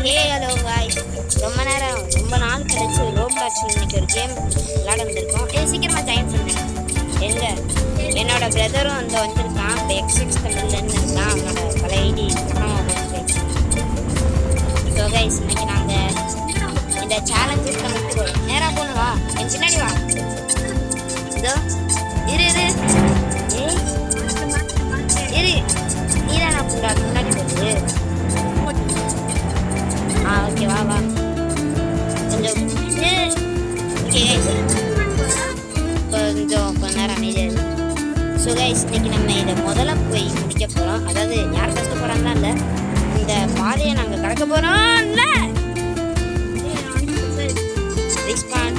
Hello guys, ரொம்ப நாள் கழிச்சு ரோப்ளாக்ஸ் இன்னைக்கு ஒரு கேம் விளையாட வந்திருக்கோம். சீக்கிரமா டைம் சொல்லுங்க. எங்க என்னோட பிரதரும் வந்திருக்கான். இப்போ எக்ஸ்எக்ஸ் தமிழ்லேருந்து இருக்கான். அவனோட பல ஐடி ஸோ கைஸ், இன்னைக்கு நாங்கள் இந்த சேலஞ்சஸ் பண்ணிட்டு நேராக போகணுவா, என் பின்னாடி வா. இதோ இரு இரு இரு நீதான் நான் போடுறா முன்னாடி போகுது. ஓகே வா வா கொஞ்சம் ஓகே கொஞ்சம் நேரம் அமைதியாக இருக்கு. ஸோ கைஸ், இன்னைக்கு நம்ம இதை முதல்ல போய் முடிக்க போகிறோம். அதாவது யார் கஷ்ட போகிறாங்களா இல்லை, இந்த பாதையை நாங்கள் கடக்க போகிறோம். இல்லை ரீஸ்பான்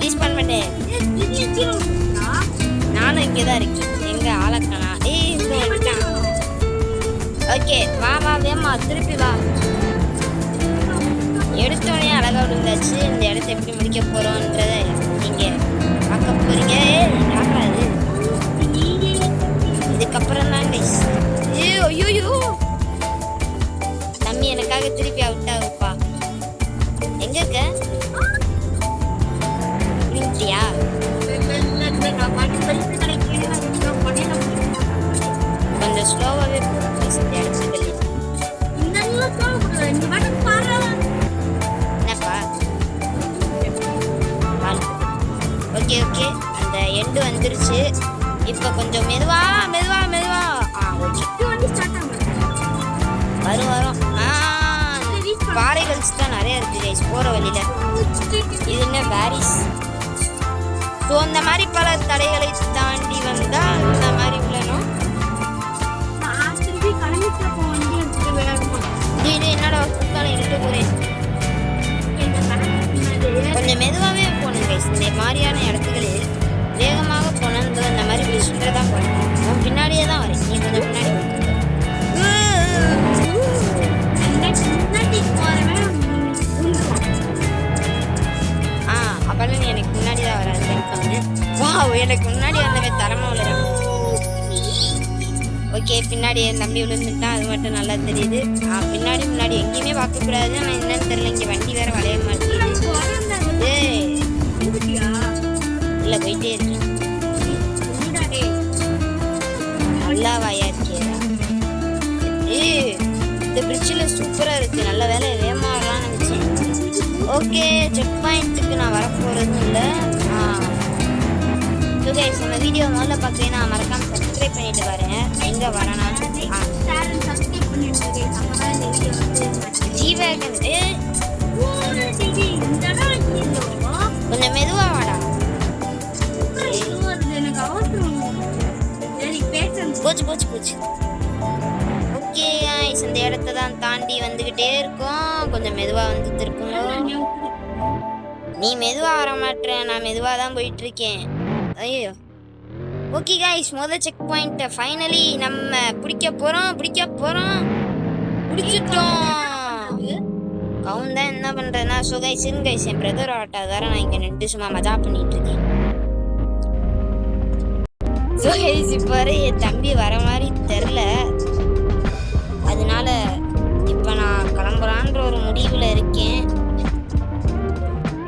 ரீஸ்பான் பண்ணு. நானும் இங்கே தான் இருக்கேன். எங்கே ஆளக்கானா? ஓகே வா வா வேமா திருப்பி வா. எடுத்தோடனே அழகா விழுந்தாச்சு. இந்த இடத்த எப்படி முடிக்க போறோன்றத நீங்க பார்க்க போறீங்க. யாராது இதுக்கப்புறம் தான் கைஸ். ஐயோ தம்பி எனக்காக திருப்பி அவுட் ஆகுப்பா. எங்க இருக்க புரிஞ்சியா? கொஞ்சம் ஸ்லோவாகவே என்னப்பா. ஓகே ஓகே, அந்த எண்டு வந்துருச்சு. இப்போ கொஞ்சம் மெதுவா மெதுவா மெதுவா. வரும் வரும். பாறைகள்ஸ் தான் நிறைய இருக்கு கைஸ் போகிற வழியில. இது என்ன பாரிஸ்? ஸோ அந்த மாதிரி பல தடைகளை தாண்டி வந்தால் இந்த மாதிரி விழணும். என்னடா இருக்கு போறேன். கொஞ்சம் மெதுவாகவே போகணும் கைஸ். இந்த மாதிரியான இடத்துகளில் வேகமாக போனோம். இந்த மாதிரி விஷயத்துல தான் போகணும். உன் பின்னாடியே தான் வரேன். நீ கொஞ்சம் பின்னாடி அப்பெல்லாம் நீ எனக்கு முன்னாடி தான் வர. வா, எனக்கு முன்னாடி வந்தவே தரமா விழுறேன். ஓகே, பின்னாடி என் தம்பி விழுந்துட்டான். அது மட்டும் நல்லா தெரியுது. பின்னாடி எங்கேயுமே பார்க்கக்கூடாது. ஆனால் என்னன்னு தெரியல, இங்கே வண்டி வேற வளைய மாட்டேங்குது. இல்லை போயிட்டே இருக்கேன். நல்லா வாயா இருக்கேன். இந்த பிரிட்ஜில் சூப்பராக இருக்குது. நல்ல வேலை வேகமாக வரலாம்னு நினச்சேன். ஓகே, செக் பாயிண்ட்டுக்கு நான் வரப்போகிறதும் இல்லை. கைஸ், நம்ம வீடியோ முதல்ல பார்த்தீங்கன்னா மறக்காம சப்ஸ்கிரைப் பண்ணிட்டு பாருங்க. எங்க வரணும் ஜீவகன் கொஞ்சம் மெதுவா வாடா. போச்சு போச்சு போச்சு. ஓகே கைஸ், இந்த இடத்த தான் தாண்டி வந்துகிட்டே இருக்கோம். கொஞ்சம் மெதுவா வந்து திருப்பணும். நீ மெதுவா வர மாட்டேற, நான் மெதுவா தான் போயிட்டு இருக்கேன். ஐயோ ஓகே கைஸ், முதல் செக் பாயிண்ட் ஃபைனலி நம்ம பிடிக்க போறோம் பிடிச்சிட்டோம். கவுன் தான் என்ன பண்றதுன்னா, ஸோ கைஸ் என் பிரதர் ஆட்டா வேற நான் இங்க நின்று சும்மா மஜா பண்ணிட்டு இருக்கேன். ஸோ கைஸ், இப்போ என் தம்பி வர மாதிரி தெரில. அதனால இப்போ நான் கிளம்புறான்ற ஒரு முடிவில் இருக்கேன்.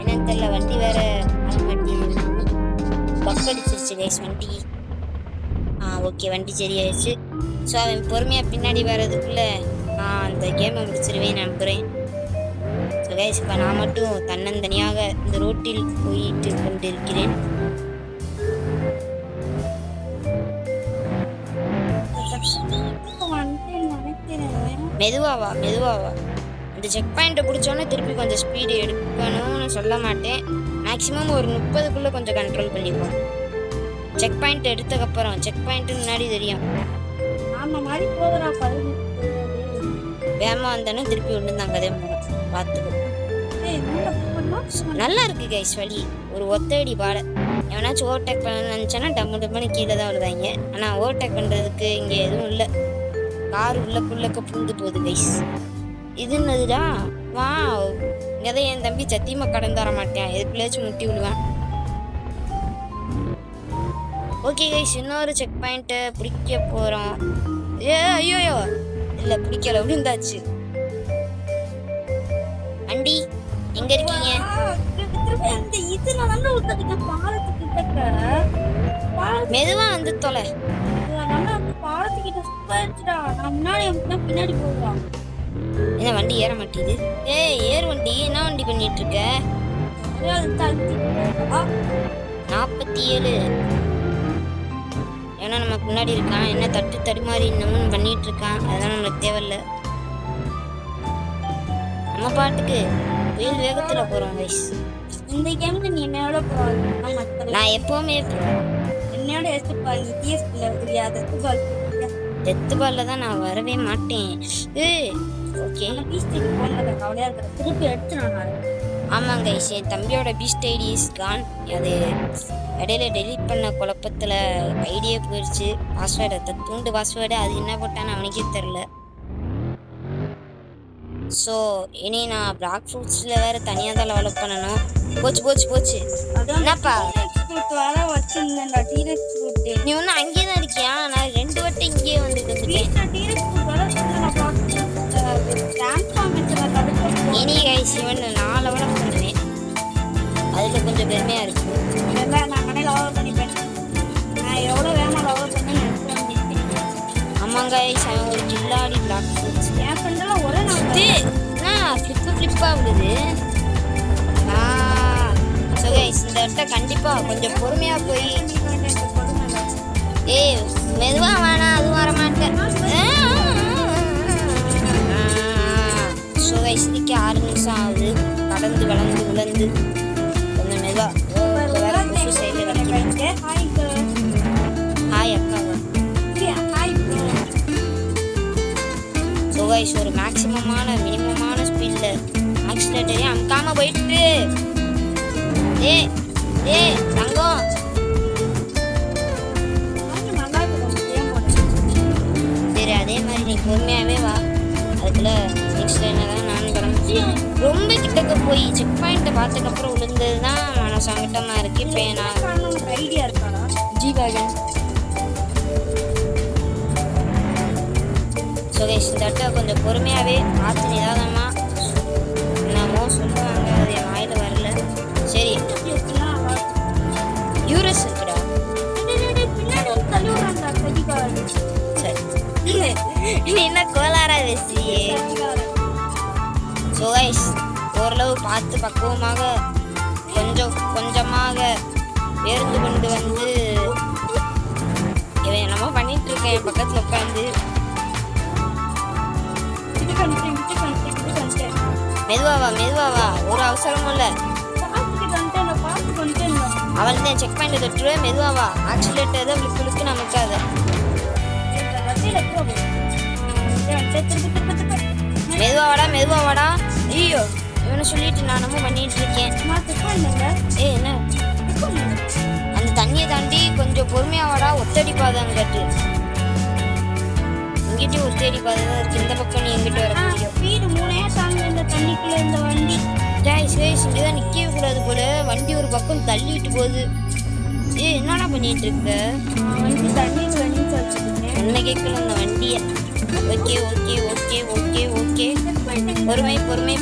என்னன்னு தெரியல, வண்டி வேற பக்கடிச்சிருச்சு கைஸ் வண்டி. ஓகே, வண்டி சரியாயிடுச்சு. ஸோ அவன் பொறுமையாக பின்னாடி வர்றதுக்குள்ளே நான் அந்த கேமை முடிச்சிருவேன் நம்புகிறேன். ஸோ கைஸ், இப்போ நான் மட்டும் தன்னந்தனியாக இந்த ரோட்டில் போயிட்டு கொண்டிருக்கிறேன். மெதுவாவா. இந்த செக் பாயிண்ட்டை பிடிச்சோன்னே திருப்பி கொஞ்சம் ஸ்பீடு எடுக்கணும்னு சொல்ல மாட்டேன். மேக்ஸிமம் ஒரு 30க்குள்ளே கொஞ்சம் கண்ட்ரோல் பண்ணிப்போம். செக் பாயிண்ட் எடுத்ததுக்கப்புறம் செக் பாயிண்ட்டு முன்னாடி தெரியும். வேகமாக வந்தானே திருப்பி ஒன்று தான் கதை பார்த்துக்கோ. நல்லா இருக்கு கைஸ் வழி. ஒரு ஒத்தடி பாடை. எவனாச்சும் ஓவர்டேக் பண்ண நினச்சானா டம்முன்னு கீழே தான் விழுதாங்க. ஆனால் ஓவர்டேக் பண்ணுறதுக்கு இங்கே எதுவும் இல்லை. கார் உள்ளக்க புந்து போகுது கைஸ். இது என்னதுடா? வா, இங்கே தான் என் தம்பி சத்தியமாக கடந்து தர மாட்டேன். எதுக்குள்ளாச்சும் முட்டி விழுவேன். ஓகே கைஸ், இன்னொரு செக் பாயிண்ட்டை பிடிக்க போகிறோம். ஐயோ இல்லை, பிடிக்கல, விழுந்தாச்சு. எங்க இருக்கீங்க? இந்த இதுல வந்து ஒருத்தருக்கு பாலத்துக்கிட்ட மெதுவா வந்து தொலை. நல்லா வந்து பாலத்துக்கிட்ட சுத்தாச்சுடா. நான் முன்னாடி பின்னாடி போடுவான். என்ன வண்டி ஏற மாட்டேங்குது? ஏய் ஏர் வண்டி, என்ன வண்டி பண்ணிட்டு இருக்க? 47. ஏன்னா நமக்கு முன்னாடி இருக்கான், என்ன தட்டு தடுமாறி இன்னமும் பண்ணிட்டு இருக்கான். அதெல்லாம் நம்மளுக்கு தேவையில்ல. நம்ம பாட்டுக்கு வெயில் வேகத்துல போறோம் கைஸ். இந்த கேம்ல நீ என்னோட போவாங்க. நான் எப்பவுமே என்னோட எடுத்துப்பாங்க. டிஎஸ்பில தெரியாது. டெத் பால்ல தான் நான் வரவே மாட்டேன். ஓகே பீஸ்டிக்கு போனத கவலையா இருக்க. திருப்பி எடுத்து நான் ஆமாங்க கைஸ், என் தம்பியோட பீஸ்ட் ஐடி இஸ் கான். அது இடையில டெலீட் பண்ண குழப்பத்தில் ஐடியே போயிடுச்சு. பாஸ்வேர்டு தூண்டு பாஸ்வேர்டு அது என்ன போட்டான்னு அவனுக்கே தெரில. ஸோ இனி நான் பிளாக் ஃப்ரூட்ஸில் வேறு தனியாக தான் டெவலப் பண்ணணும். போச்சு என்னப்பா நீ ஒன்றும் அங்கேயே தான் இருக்கியா? நான் 2 வட்டம் இங்கேயே வந்துட்டேன். இனி கைஸ் இவன் 4 லெவலப் பண்ணுவேன். அதில் கொஞ்சம் பெருமையாக இருக்கு. ஆமாங்க கைஸ், அவன் ஒரு கில்லாடி பிளாக் ஃப்ரூட்ஸ். ஃப்ளிப்பாக விடுது. ஸோ கைஸ் இந்த இடத்த கண்டிப்பாக கொஞ்சம் பொறுமையாக போய் மெதுவாக வேணாம், அதுவும் வரமாட்டேன். ஸோ கைஸ் இதுக்கு 6 நிமிஷம் ஆகுது. கடந்து வளர்ந்து விழுந்து கொஞ்சம் மெதுவாக சைடில் கிடைக்கிறேன். ஹாய் அக்காவா? ஸோ கைஸ் ஒரு மினிமமான ஸ்பீடில் ஆக்சிலேட்டரையும் அமுக்காமல் போயிட்டு தங்கம் சரி அதே மாதிரி நீ பொறுமையாகவே வா. அதுக்குள்ள நெக்ஸ்ட் என்ன தான் நானும் கிளம்பி ரொம்ப கிட்டக்க போய் செக் பாயிண்ட்டை பார்த்ததுக்கப்புறம் விழுந்தது தான் மனசங்கட்டமாக இருக்குது. இப்போ நான் ஐடியா இருக்காடா ஜிவாகன். ஸோ கைஸ் இந்த இடத்த கொஞ்சம் பொறுமையாகவே பார்த்து நிதானமாக என்னமோ சொல்லுவாங்க, அது என் வாயில் வரல. சரி யூரஸ் இருக்குடா. சரி நீ என்ன கோளாரா பேசுறியே? ஸோ கைஸ் ஓரளவு பார்த்து பக்குவமாக கொஞ்சமாக பேருந்து கொண்டு வந்து இவன் என்னமோ பண்ணிட்டு இருக்கேன் என் பக்கத்தில் உட்காந்து. மெதுவாவா ஒரு அவசரமும் இல்லை. அவள் தான் செக் பாயிண்ட் தொட்டுருவே. மெதுவாவா ஆக்சிலேட்டர் தான் விழுக்கு நமக்காத. மெதுவாவாடா. ஐயோ இவனை சொல்லிட்டு நான் நம்ம பண்ணிட்டு இருக்கேன். என்ன அந்த தண்ணியை தாண்டி கொஞ்சம் பொறுமையாவாடா. ஒத்தடி பாதை அங்கிட்டு இங்கிட்டும் ஒத்தடி பாதை தான் இருக்கு. இந்த பக்கம் நீ எங்கிட்ட வர முடியும். வீடு 3 தாங்க இந்த தண்ணிக்குள்ள இந்த வண்டி. இங்கேதான் நிக்கவே கூடாது போல. வண்டி ஒரு பக்கம் தள்ளிட்டு போகுது. என்னடா பண்ணிட்டு இருக்க? என்ன கேட்கல அந்த வண்டிய. ஓகே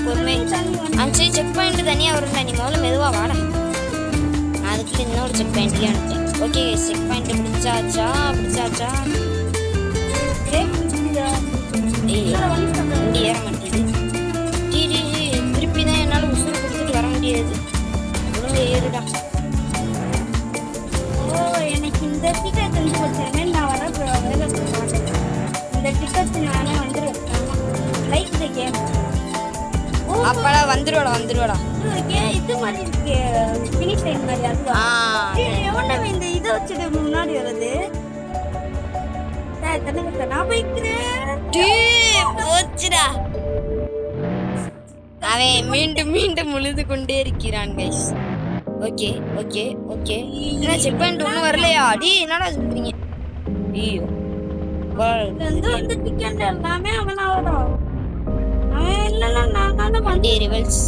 பொறுமை. சரி செக் பாயிண்ட் தனியாக வரும்டா. நீ முதல்ல மெதுவாக வாடா. நான் அதுக்குள்ள இன்னொரு செக் பாயிண்ட்லேயே அனுப்பிட்டேன். ஓகே செக் பாயிண்ட் பிடிச்சாச்சா? வண்டி ஏற மாட்டேங்குது. திருப்பி தான் என்னால் உசுறு கொடுத்துட்டு வர முடியாது. ஒழுங்கு ஏறுடா. எனக்கு இந்த டிக்கெட் தெரிஞ்சு போச்சு. நான் வர இந்த டிக்கெட் நானே வந்துடுவேன். Like the game. அப்படா வந்துடுவாடா. இது மாதிரி இருக்கு. ஃபினிஷ் லைன் மாதிரி. அதுதான் எவன்டா இந்த இதை வச்சுட்டு முன்னாடி வருது. நான் போய்க்கிறேன். போச்சுடா. அவன் மீண்டும் உழுது கொண்டே இருக்கிறான் கைஸ். ஓகே என்ன செக் பாயிண்ட் ஒன்றும் வரலையா? என்னடா சொல்றீங்க? ஐயோ இந்த டிக்கெட் எல்லாமே அவனாவதா? அவன் இல்லைன்னா நான் தான் வண்டி ரிவல்ஸ்.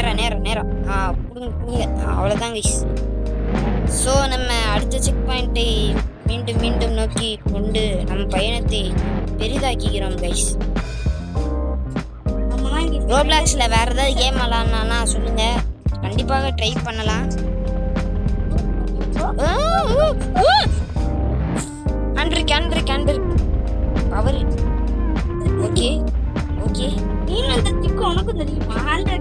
நேரம் புடுங்க. அவ்வளோதான் கைஸ். ஸோ நம்ம அடுத்த செக் பாயிண்ட்டை மீண்டும் நோக்கி கொண்டு நம் பயணத்தை பெரிதாக்குகிறோம் கைஸ். ரோப்ளாக்ஸில் வேறு ஏதாவது கேம் விளாட்னா சொல்லுங்கள், கண்டிப்பாக ட்ரை பண்ணலாம். Andrique power. ஓகே ஓகே, நீ அந்த திக்கு உனக்கும் தெரியுமா? 100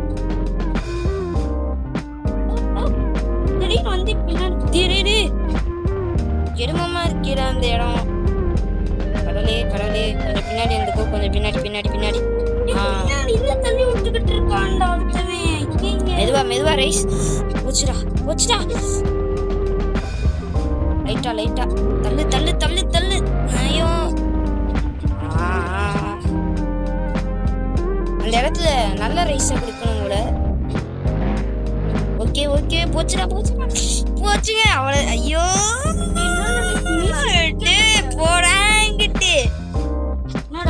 திடீர்னு வந்து பின்னாடி எருமமா இருக்கிற அந்த இடம். கடவுளே கொஞ்சம் பின்னாடி இருந்துக்கோ, கொஞ்சம் பின்னாடி. இல்ல தள்ளி விட்டுக்கிட்டு இருக்கான்டா ஒருத்தவன். மெதுவா ரைஸ். போச்சுடா. லைட்டா தள்ளு. ஐயோ, அந்த இடத்துல நல்ல ரைஸை கொடுக்கணும் கூட. ஓகே போச்சுங்க அவளை. ஐயோ போடாங்கிட்டு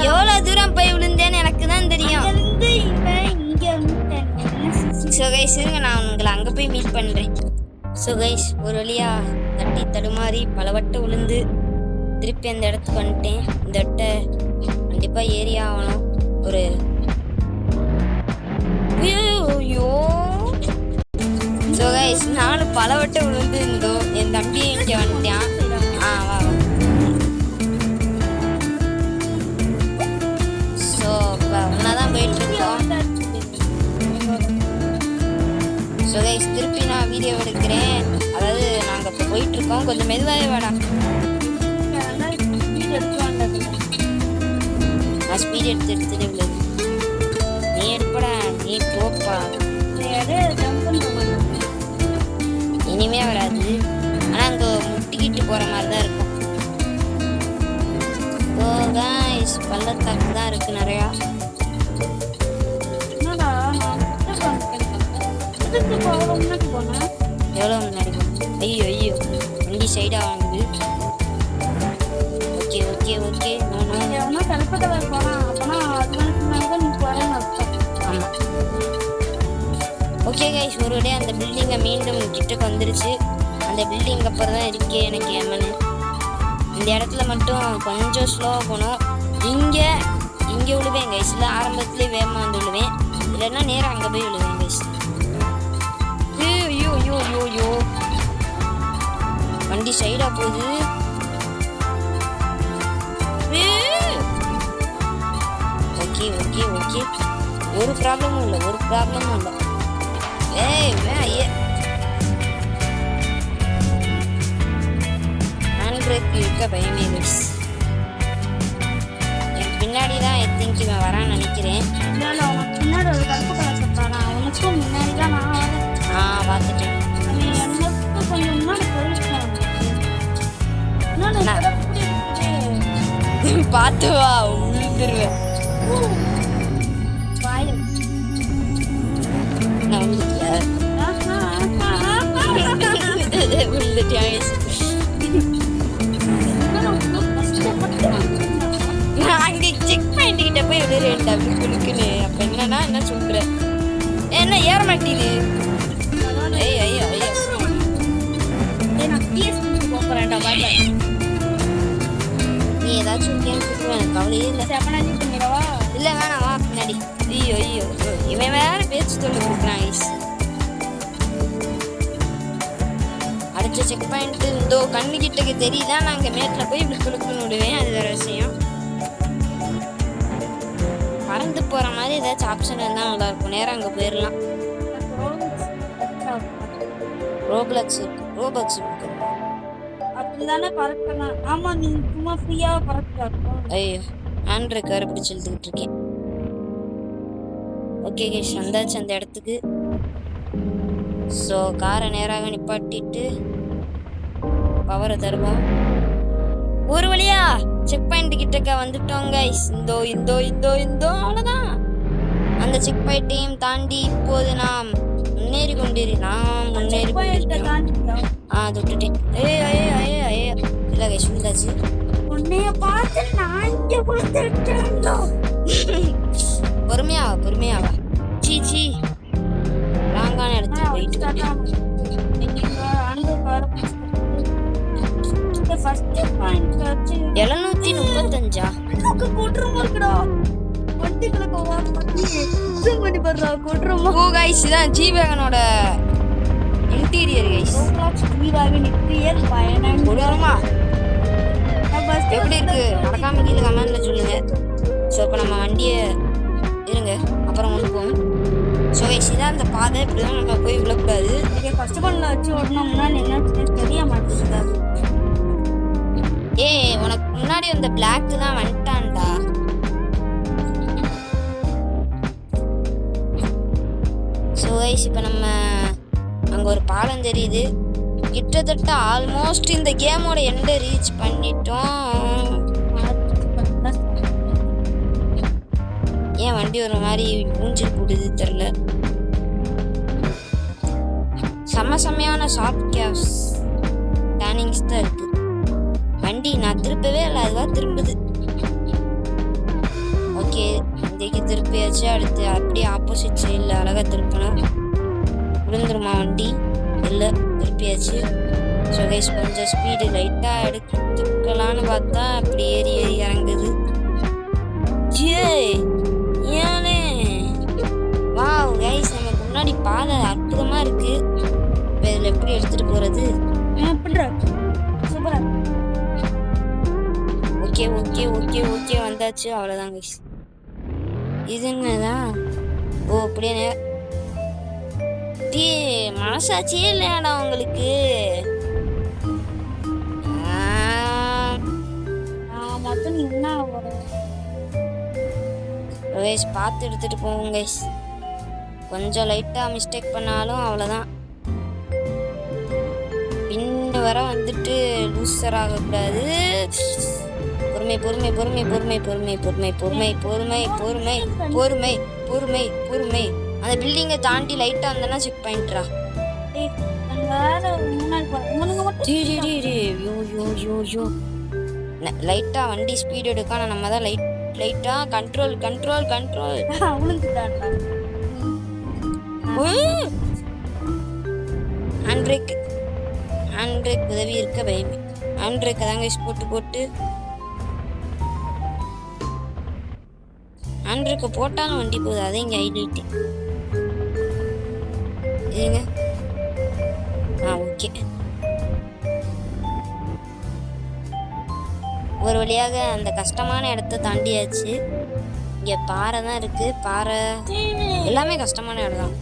எவ்வளவு தூரம் போய் விழுந்தேன்னு எனக்கு தான் தெரியும். ஸோ கைஸ் இருங்க, நான் உங்களை அங்கே போய் மீட் பண்ணுறேன். ஸோ கைஸ் ஒரு வழியா தட்டி தடுமாறி பல வட்டம் விழுந்து திருப்பி அந்த இடத்துக்கு வந்துட்டேன். இந்த இடத்த கண்டிப்பாக ஏறி ஆகணும். ஒரு ஐயோ, ஸோ கைஸ் நானும் பல வட்டம் விழுந்து இருந்தோம். என் தம்பியை இங்கே வந்துட்டான். வா. ஸோ இப்போ ஒன்றாதான் போயிட்டுருக்கோம். ஸோ கைஸ் திருப்பி நான் வீடியோ எடுக்கிறேன். அதாவது நாங்கள் இப்போ போயிட்டுருக்கோம். கொஞ்சம் மெதுவாகவே வாடா. நான் ஸ்பீட் எடுத்துட்டு உள்ளது. நீ எடுப்படா, நீ போப்பா. இனிமே வராது. ஆனால் அங்கே முட்டிக்கிட்டு போகிற மாதிரி தான் இருக்கும். ஸோ கைஸ் பள்ளத்தாக்கு தான் இருக்குது நிறையா. எவ்வளோ முன்னாடி போனேன்? ஐயோ வண்டி சைடாக வாங்குது. ஓகே ஆமாம். ஓகே கைஸ் ஒரு வழியாக அந்த பில்டிங்கை மீண்டும் கிட்டக்கு வந்துருச்சு. அந்த பில்டிங் அப்புறம் தான் இருக்கே எனக்கு எமனு. இந்த இடத்துல மட்டும் கொஞ்சம் ஸ்லோவாக போகணும். இங்கே விழுவேன் கைஸ். இல்லை ஆரம்பத்துலேயே வேகமாக வந்து விழுவேன், இல்லைன்னா நேராக அங்கே போய் விழுவேன் கைஸ். ஐயோ வண்டி சைடாக போகுது. ஓகே ஒரு ப்ராப்ளமும் இல்லை. ஹேண்ட் பிரேக் இருக்க பயமே கைஸ். எனக்கு பின்னாடி தான் ஐ திங்க் இவன் வரான்னு நினைக்கிறேன். பார்த்துட்டேன். பார்த்து வா, உழுந்துருவேன். நான் அங்கே செக் பாயிண்ட் கிட்ட போய் விழுறேன்டா குழுக்குன்னு. அப்ப என்ன சொல்றேன், என்ன ஏற மாட்டேது. ஐயோ நீ ஏதாச்சும் கேம் எனக்கு கவலையே இல்லை. இல்லை வேணாம், வா பின்னாடி. ஐயோ இவன் வேற பேச்சு சொல்லி கொடுக்குறான் ஐஸ். அடுத்த செக் பாயிண்ட் இந்தோ கண்ணு கிட்டக்கு தெரியுதா. நாங்கள் மேட்டில் போய் இப்படி குழுக்குன்னு விடுவேன், அது வேற விஷயம். பறந்து போகிற மாதிரி ஏதாச்சும் ஆப்ஷன் இருந்தால் நல்லாயிருக்கும். நேரம் அங்கே போயிடலாம். ரோப்ளக்ஸ் இருக்கு. அப்படிதானே பறக்கலாம். ஆமா, நீ சும்மா ஃப்ரீயா பறக்கலாம். ஐயோ ஆண்ட்ராய்டு காரை பிடிச்சி எழுதுகிட்டு இருக்கேன். ஓகே கேஷ் வந்தாச்சு அந்த இடத்துக்கு. ஸோ காரை நேராக நிப்பாட்டிட்டு பவரை தருவோம். ஒரு வழியா செக் பாயிண்ட் கிட்டக்க வந்துட்டோம் கைஸ். இந்தோ அவ்வளோதான். அந்த செக் பாயிண்ட்டையும் தாண்டி இப்போது நாம் முன்னேறி கொண்டிருக்கோம். தொட்டுட்டேன். ஐயோ இல்லை கைஸ் விழுந்தாச்சு. உன்னைய பார்த்து நான் இங்கே கொடுத்துட்டேன். பொறுமையாவா சீ ராங்கான இடத்துக்கு போயிட்டு 735 போட்டுருமா இருக்குடா. வண்டி கிழக்க ஜூம் பண்ணி பாருடா கொட்றோமா ஓ கைஸ் இதான் ஜி வேகனோட இன்டீரியர் கைஸ் ஜீவாவின் இன்டீரியர் பயணம் கொடூரமா எப்படி இருக்கு மறக்காம கீழே கமெண்ட்ல சொல்லுங்க. ஸோ இப்போ நம்ம வண்டியை இருங்க அப்புறம் கொண்டு போவோம். ஸோ கைஸ் இதான் அந்த பாதை, இப்படிதான் நம்ம போய் விழக்கூடாது. இங்கே ஃபர்ஸ்ட் பண்ணல வச்சு ஓடணும்னா என்ன தெரிய மாட்டேங்குது. உனக்கு முன்னாடி வந்த பிளாக் தான் வந்துட்டான்டா. ஸோ கைஸ் இப்போ நம்ம அங்கே ஒரு பாலம் தெரியுது. கிட்டத்தட்ட ஆல்மோஸ்ட் இந்த கேமோட எண்டை ரீச் பண்ணிட்டோம். ஏன் வண்டி ஒரு மாதிரி ஊஞ்சில் போடுது தெரில. செம்மையான ஷார்ட் கேப்ஸ் டேர்னிங்ஸ் தான் இருக்கு. வண்டி நான் திருப்பவே இல்லை, அதுவாக திரும்புது. ஓகே இன்றைக்கு திருப்பியாச்சு. அடுத்து அப்படியே ஆப்போசிட் சைடில் அழகாக திருப்பணும். விழுந்துருமா வண்டி? இல்லை திருப்பியாச்சு. ஸோ கைஸ் கொஞ்சம் ஸ்பீடு லைட்டாக எடுத்துக்கலான்னு பார்த்தா அப்படி ஏறி இறங்குது. ஏனே வாவ் கைஸ் நமக்கு முன்னாடி பாதை அற்புதமாக இருக்குது. இப்போ இதில் எப்படி எடுத்துகிட்டு போகிறது? சூப்பரா ஓகே ஓகே ஓகே ஓகே வந்தாச்சு. அவ்வளோதான் கைஸ். இதுங்கதான் ஓ அப்படியே மனசாட்சியே இல்லையாடா உங்களுக்கு? மொத்தம் நீ என்ன கைஸ் பார்த்து எடுத்துகிட்டு போவோம் கைஸ். கொஞ்சம் லைட்டாக மிஸ்டேக் பண்ணாலும் அவ்வளோதான். பின்னு வர வந்துட்டு லூசர் ஆகக்கூடாது. பொறுமை பொறுமை பொறுமை பொறுமை பொறுமை பொறுமை பொறுமை பொறுமை பொறுமை பொறுமை பொறுமை பொறுமை. அந்த பில்டிங்கை தாண்டி லைட்டாக வந்தேன்னா செக் பண்ணிட்டுறா. லைட்டாக வண்டி ஸ்பீடு எடுக்க நம்ம தான் லைட்டாக control control control. Hand brake உதவி இருக்க பயமே. ஹேண்ட் பிரேக்கை தாங்க போட்டு ஹேண்ட் பிரேக்கை போட்டாலும் வண்டி போகுது. அதே இங்கே ஹைலைட்டு. இருங்க ஓகே. ஒரு வழியாக அந்த கஷ்டமான இடத்த தாண்டியாச்சு. இங்கே பாறை தான் இருக்குது. பாறை எல்லாமே கஷ்டமான இடம் தான்.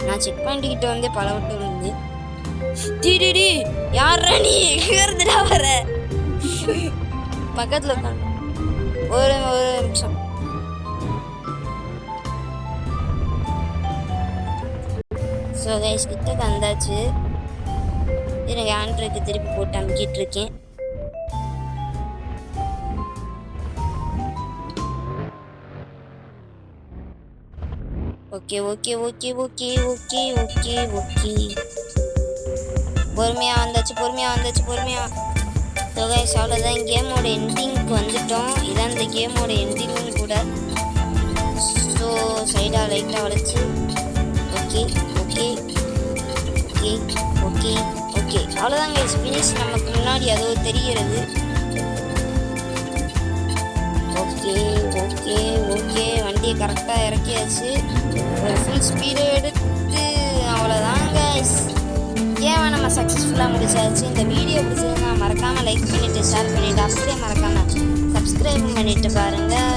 நான் செக் பண்ணிக்கிட்டு வந்து பல விட்டு விழுந்து டிடி யாரா நீ இருந்துடா வர பக்கத்தில் உட்காந்து ஒரு நிமிஷம். ஸோ கைஸ் கிட்ட வந்தாச்சு. எனக்கு ஆண்ட்ராய்க்கு திருப்பி போட்டு அமுக்கிட்டு இருக்கேன். Okay okay okay okay okay okay okay பொறுமையாக வந்தாச்சு பொறுமையாக வந்தாச்சு பொறுமையாக. ஸோ கைஸ் அவ்வளோதான் கேமோட எண்டிங்க்கு வந்துட்டோம். இதான் இந்த கேமோட எண்டிங்னு கூட. ஸோ சைடாக லைட்டாக வளைச்சு okay okay okay okay okay அவ்வளோதான் கைஸ் ஃபினிஷ். நமக்கு முன்னாடி அதோ தெரிகிறது. ஓகே ஓகே ஓகே வண்டியை கரெக்டாக இறக்கியாச்சு. ஒரு ஃபுல் ஸ்பீடு எடுத்து அவ்வளோதான் கைஸ். ஏன் நம்ம சக்ஸஸ்ஃபுல்லாக முடிச்சாச்சு. இந்த வீடியோ பிடிச்சதுன்னா மறக்காமல் லைக் பண்ணிவிட்டு ஷேர் பண்ணிவிட்டு அப்படியே மறக்காமல் சப்ஸ்கிரைபும் பண்ணிவிட்டு பாருங்கள்.